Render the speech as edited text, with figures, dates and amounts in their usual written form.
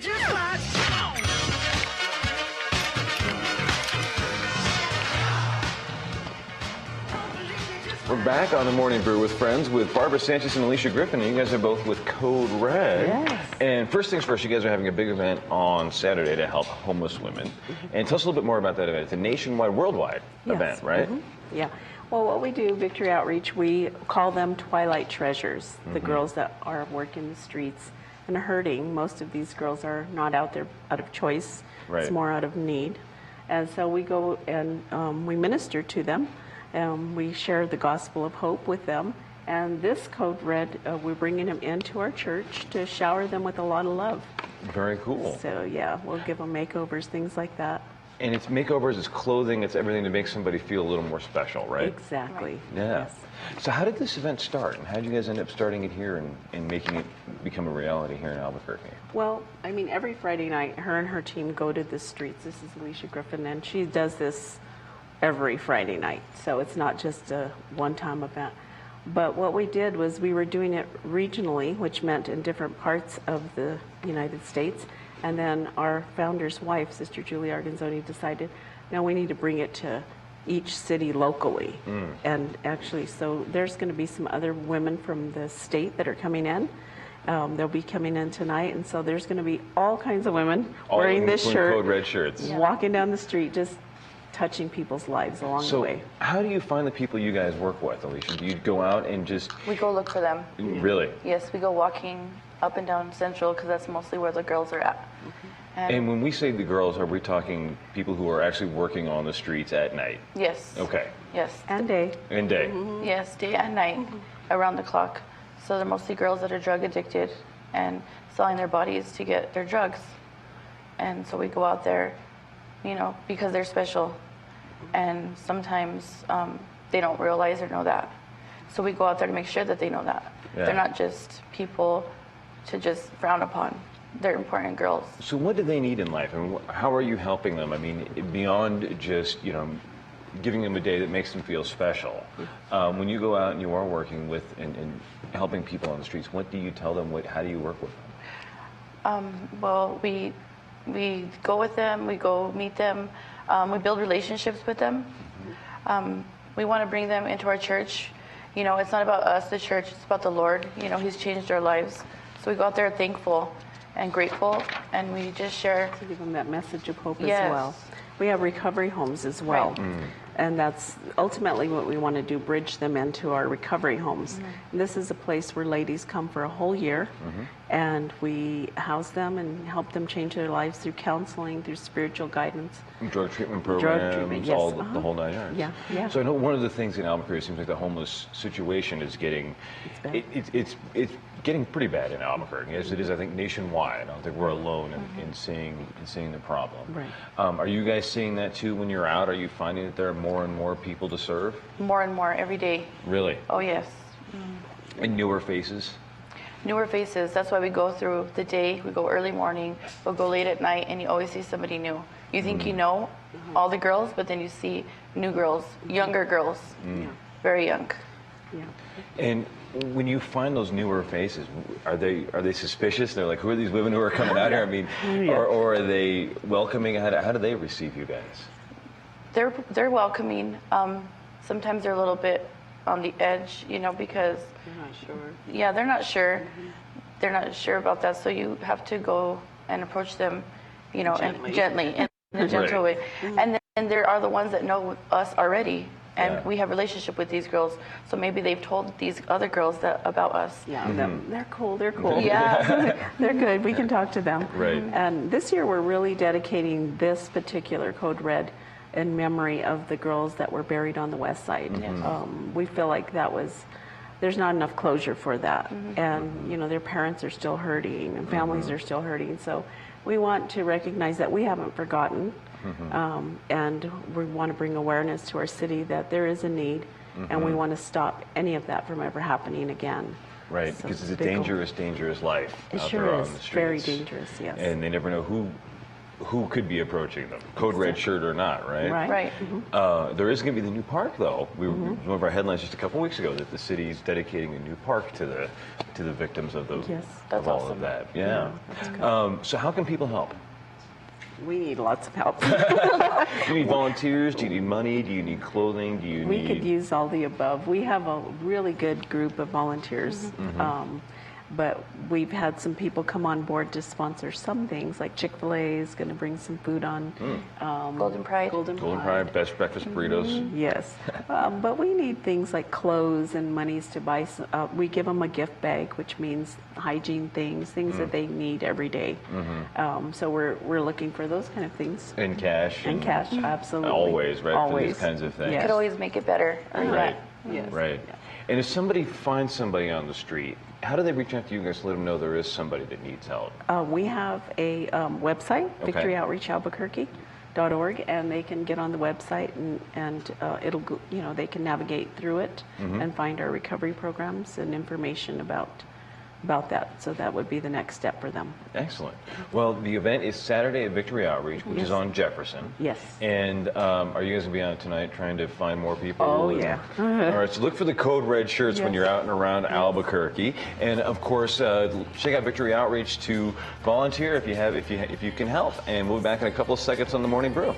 We're back on the Morning Brew with Friends with Barbara Sanchez and Alicia Griffin. And you guys are both with Code Red. Yes. And first things first, you guys are having a big event on Saturday to help homeless women. And tell us a little bit more about that event. It's a nationwide, worldwide event, right? Yeah. Well, what we do, Victory Outreach, we call them Twilight Treasures, the girls that are working the streets and hurting. Most of these girls are not out there out of choice. Right. It's more out of need. And so we go and we minister to them. We share the gospel of hope with them. And this Code Red, we're bringing them into our church to shower them with a lot of love. Very cool. So, yeah, we'll give them makeovers, things like that. And it's makeovers, it's clothing, it's everything to make somebody feel a little more special, right? Exactly. Yeah. Yes. So how did this event start? And how did you guys end up starting it here and making it become a reality here in Albuquerque? Well, I mean, every Friday night, her and her team go to the streets. This is Alicia Griffin, and she does this every Friday night. So it's not just a one-time event. But what we did was we were doing it regionally, which meant in different parts of the United States. And then our founder's wife, Sister Julie Arganzoni, decided, no, we need to bring it to each city locally. And actually, so there's going to be some other women from the state that are coming in. They'll be coming in tonight, and so there's going to be all kinds of women wearing this shirt, Code Red shirts, walking down the street, just touching people's lives along the way. So how do you find the people you guys work with, Alicia? Do you go out and just... We go look for them. Really? Yes, we go walking up and down Central because that's mostly where the girls are at. And when we say the girls, are we talking people who are actually working on the streets at night? Yes. Okay. Yes. And day. And day. Yes, day and night, around the clock. So they're mostly girls that are drug addicted and selling their bodies to get their drugs. And so we go out there, you know, because they're special. And sometimes they don't realize or know that. So we go out there to make sure that they know that. Yeah. They're not just people to just frown upon. They're important girls. So what do they need in life? I mean, how are you helping them? I mean, beyond just, you know, giving them a day that makes them feel special. When you go out and you are working with and helping people on the streets, what do you tell them? How do you work with them? Well, we go with them, we go meet them, we build relationships with them. We want to bring them into our church. You know, it's not about us, the church, it's about the Lord. You know, He's changed our lives. So we go out there thankful and grateful, and we just share. To give them that message of hope Yes. as well. We have recovery homes as well. Right. And that's ultimately what we want to do, bridge them into our recovery homes. And this is a place where ladies come for a whole year, and we house them and help them change their lives through counseling, through spiritual guidance. Drug treatment programs, yes, all the whole 9 yards. Yeah, yeah. So I know one of the things in Albuquerque, it seems like the homeless situation is getting, it's getting pretty bad in Albuquerque, as it is, I think, nationwide. I don't think we're alone in seeing the problem. Right. Are you guys seeing that too when you're out? Are you finding that there are more and more people to serve? More and more every day. Really? Oh, yes. And newer faces? Newer faces. That's why we go through the day. We go early morning, we'll go late at night, and you always see somebody new. You think you know all the girls, but then you see new girls, younger girls, very young. Yeah. And when you find those newer faces, are they suspicious? They're like, who are these women who are coming out here? I mean, or are they welcoming? How do they receive you guys? They're welcoming. Sometimes they're a little bit on the edge, you know, because I'm not sure. yeah, they're not sure. They're not sure about that, so you have to go and approach them, you know, gently in a gentle way. And then there are the ones that know us already. And we have a relationship with these girls, so maybe they've told these other girls about us. Yeah, they're cool. They're cool. Yeah. They're good. We can talk to them. Right. And this year we're really dedicating this particular Code Red in memory of the girls that were buried on the west side. We feel like there's not enough closure for that. And, you know, their parents are still hurting and families are still hurting. So we want to recognize that we haven't forgotten. And we want to bring awareness to our city that there is a need, and we want to stop any of that from ever happening again. Right, So because it's a dangerous life It out sure there is on the streets. very dangerous, yes. And they never know who who could be approaching them, code red shirt or not, right? Right. There is going to be the new park, though. One of our headlines just a couple weeks ago that the city's dedicating a new park to the victims of those Yes. That's of all awesome. of that. Yeah. So how can people help? We need lots of help. Do you need volunteers? Do you need money? Do you need clothing? Do you We need? could use all the above. We have a really good group of volunteers, but we've had some people come on board to sponsor some things, like Chick-fil-A is going to bring some food on. Golden Pride. Golden Golden Pride, best breakfast burritos. Yes, but we need things like clothes and monies to buy. We give them a gift bag, which means hygiene things that they need every day. So we're looking for those kind of things. And cash. And cash, absolutely. Always, right? Always. For these kinds of things. Yes. Could always make it better. Right. Yes. Right. And if somebody finds somebody on the street, how do they reach out to you guys to let them know there is somebody that needs help? We have a website, Okay. victoryoutreachalbuquerque.org, and they can get on the website and it'll go, they can navigate through it and find our recovery programs and information about that. So that would be the next step for them. Excellent. Well, the event is Saturday at Victory Outreach, which is on Jefferson. Yes. And are you guys going to be on tonight trying to find more people? Oh, yeah. All right, so look for the code red shirts when Yes. you're out and around Albuquerque. And of course, check out Victory Outreach to volunteer if you can help. And we'll be back in a couple of seconds on the Morning Brew.